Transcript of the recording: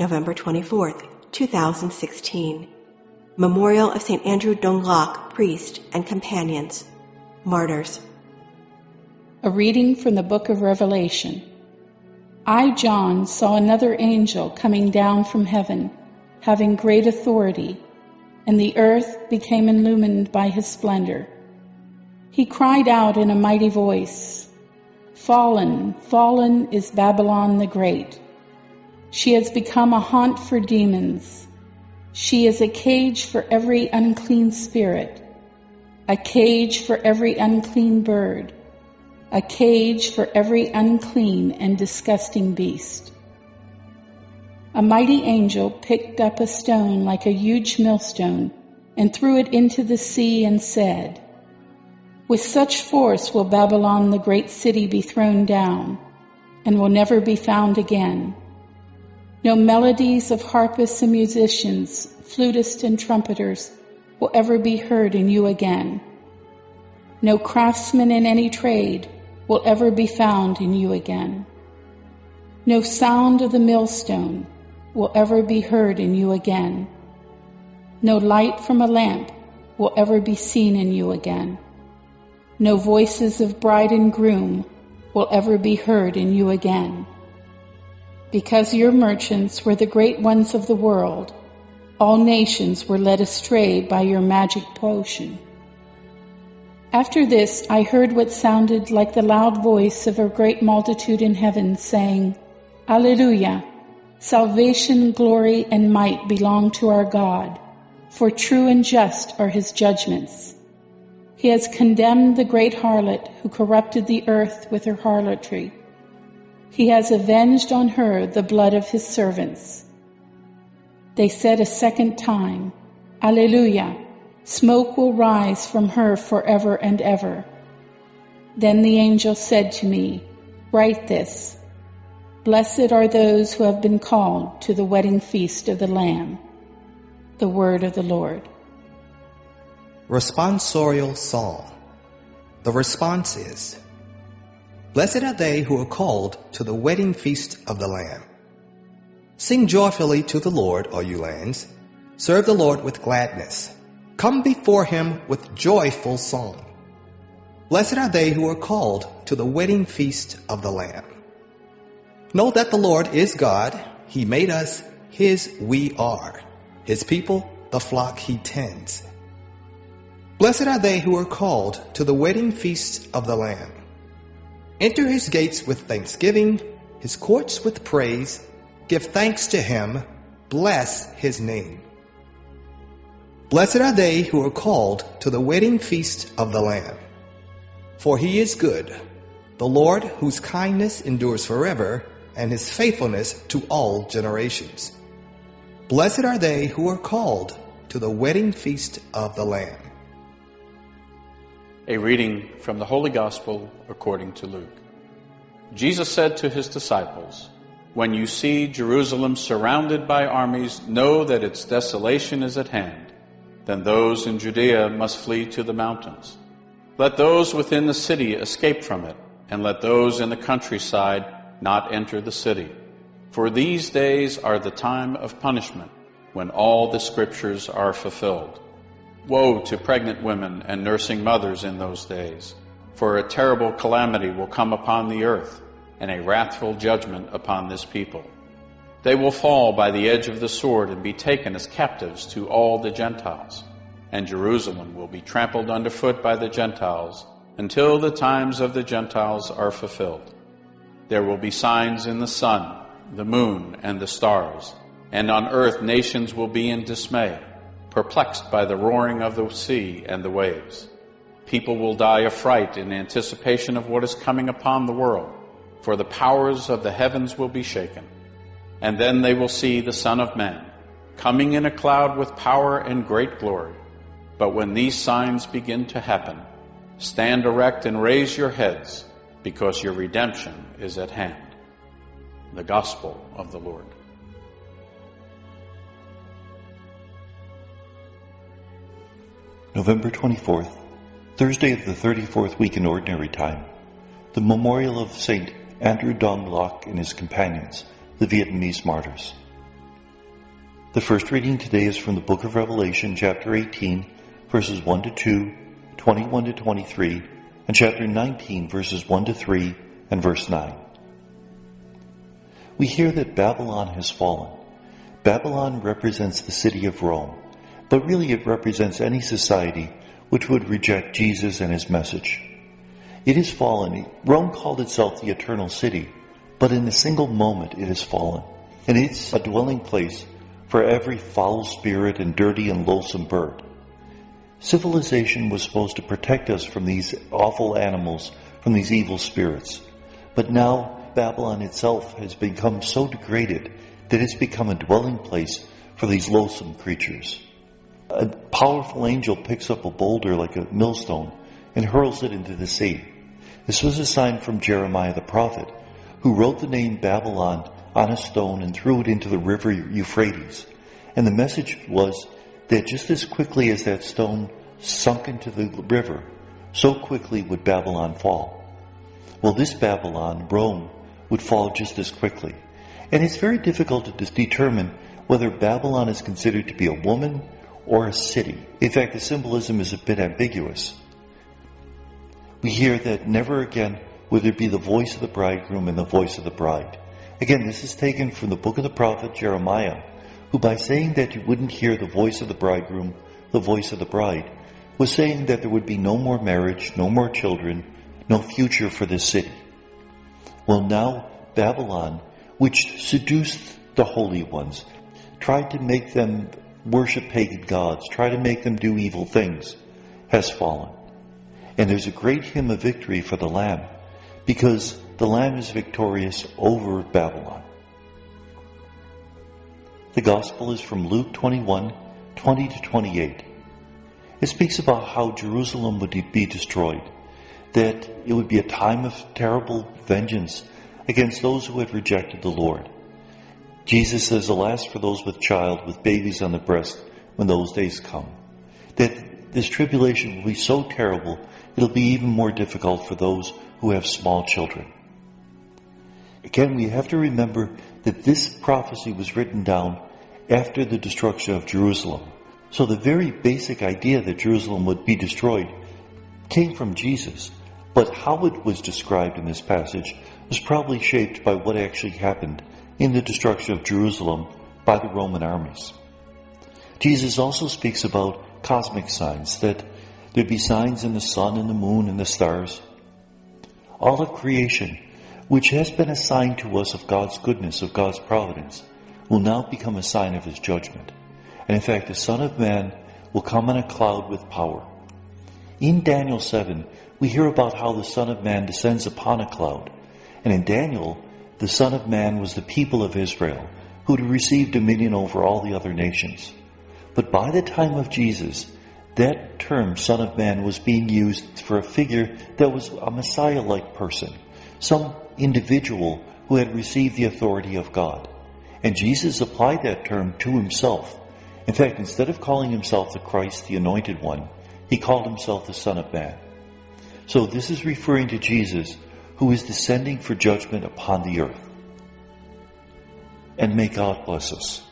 November 24th, 2016. Memorial of St. Andrew Dong Lak, priest and companions, martyrs. A reading from the book of Revelation. I, John, saw another angel coming down from heaven, having great authority, and the earth became illumined by his splendor. He cried out in a mighty voice, "Fallen, fallen is Babylon the Great. She has become a haunt for demons. She is a cage for every unclean spirit, a cage for every unclean bird, a cage for every unclean and disgusting beast." A mighty angel picked up a stone like a huge millstone and threw it into the sea and said, "With such force will Babylon the great city be thrown down, and will never be found again. No melodies of harpists and musicians, flutists and trumpeters will ever be heard in you again. No craftsman in any trade will ever be found in you again. No sound of the millstone will ever be heard in you again. No light from a lamp will ever be seen in you again. No voices of bride and groom will ever be heard in you again. Because your merchants were the great ones of the world, all nations were led astray by your magic potion." After this, I heard what sounded like the loud voice of a great multitude in heaven, saying, "Alleluia! Salvation, glory, and might belong to our God, for true and just are his judgments. He has condemned the great harlot who corrupted the earth with her harlotry. He has avenged on her the blood of his servants." They said a second time, "Alleluia! Smoke will rise from her forever and ever." Then the angel said to me, "Write this: Blessed are those who have been called to the wedding feast of the Lamb." The word of the Lord. Responsorial Psalm. The response is, "Blessed are they who are called to the wedding feast of the Lamb." Sing joyfully to the Lord, all you lands. Serve the Lord with gladness. Come before him with joyful song. Blessed are they who are called to the wedding feast of the Lamb. Know that the Lord is God. He made us, his we are. His people, the flock he tends. Blessed are they who are called to the wedding feast of the Lamb. Enter his gates with thanksgiving, his courts with praise. Give thanks to him. Bless his name. Blessed are they who are called to the wedding feast of the Lamb. For he is good, the Lord whose kindness endures forever, and his faithfulness to all generations. Blessed are they who are called to the wedding feast of the Lamb. A reading from the Holy Gospel according to Luke. Jesus said to his disciples, "When you see Jerusalem surrounded by armies, know that its desolation is at hand. Then those in Judea must flee to the mountains. Let those within the city escape from it, and let those in the countryside not enter the city. For these days are the time of punishment, when all the scriptures are fulfilled. Woe to pregnant women and nursing mothers in those days, for a terrible calamity will come upon the earth, and a wrathful judgment upon this people. They will fall by the edge of the sword and be taken as captives to all the Gentiles, and Jerusalem will be trampled underfoot by the Gentiles until the times of the Gentiles are fulfilled. There will be signs in the sun, the moon, and the stars, and on earth nations will be in dismay, perplexed by the roaring of the sea and the waves. People will die of fright in anticipation of what is coming upon the world, for the powers of the heavens will be shaken. And then they will see the Son of Man coming in a cloud with power and great glory. But when these signs begin to happen, stand erect and raise your heads, because your redemption is at hand." The Gospel of the Lord. November 24th, Thursday of the 34th week in Ordinary Time. The memorial of St. Andrew Dong Lak and his companions, the Vietnamese martyrs. The first reading today is from the book of Revelation, chapter 18, verses 1 to 2, 21 to 23, and chapter 19, verses 1 to 3, and verse 9. We hear that Babylon has fallen. Babylon represents the city of Rome, but really it represents any society which would reject Jesus and his message. It has fallen. Rome called itself the eternal city, but in a single moment it has fallen. And it's a dwelling place for every foul spirit and dirty and loathsome bird. Civilization was supposed to protect us from these awful animals, from these evil spirits. But now Babylon itself has become so degraded that it's become a dwelling place for these loathsome creatures. A powerful angel picks up a boulder like a millstone and hurls it into the sea. This was a sign from Jeremiah the prophet, who wrote the name Babylon on a stone and threw it into the river Euphrates. And the message was that just as quickly as that stone sunk into the river, so quickly would Babylon fall. Well, this Babylon, Rome, would fall just as quickly. And it's very difficult to determine whether Babylon is considered to be a woman or a city. In fact, the symbolism is a bit ambiguous. We hear that never again will there be the voice of the bridegroom and the voice of the bride. Again, this is taken from the book of the prophet Jeremiah, who by saying that you wouldn't hear the voice of the bridegroom, the voice of the bride, was saying that there would be no more marriage, no more children, no future for this city. Well, now Babylon, which seduced the holy ones, tried to make them worship pagan gods, tried to make them do evil things, has fallen. And there's a great hymn of victory for the Lamb, because the Lamb is victorious over Babylon. The Gospel is from Luke 21, 20 to 28. It speaks about how Jerusalem would be destroyed, that it would be a time of terrible vengeance against those who had rejected the Lord. Jesus says, alas for those with child, with babies on the breast, when those days come. That this tribulation will be so terrible, it'll be even more difficult for those who have small children. Again, we have to remember that this prophecy was written down after the destruction of Jerusalem. So the very basic idea that Jerusalem would be destroyed came from Jesus. But how it was described in this passage was probably shaped by what actually happened in the destruction of Jerusalem by the Roman armies. Jesus also speaks about cosmic signs, that there'd be signs in the sun and the moon and the stars. All of creation, which has been a sign to us of God's goodness, of God's providence, will now become a sign of his judgment. And in fact, the Son of Man will come on a cloud with power. In Daniel 7, we hear about how the Son of Man descends upon a cloud. And in Daniel, the Son of Man was the people of Israel, who had received dominion over all the other nations. But by the time of Jesus, that term, Son of Man, was being used for a figure that was a Messiah-like person, some individual who had received the authority of God. And Jesus applied that term to himself. In fact, instead of calling himself the Christ, the Anointed One, he called himself the Son of Man. So this is referring to Jesus, who is descending for judgment upon the earth. And may God bless us.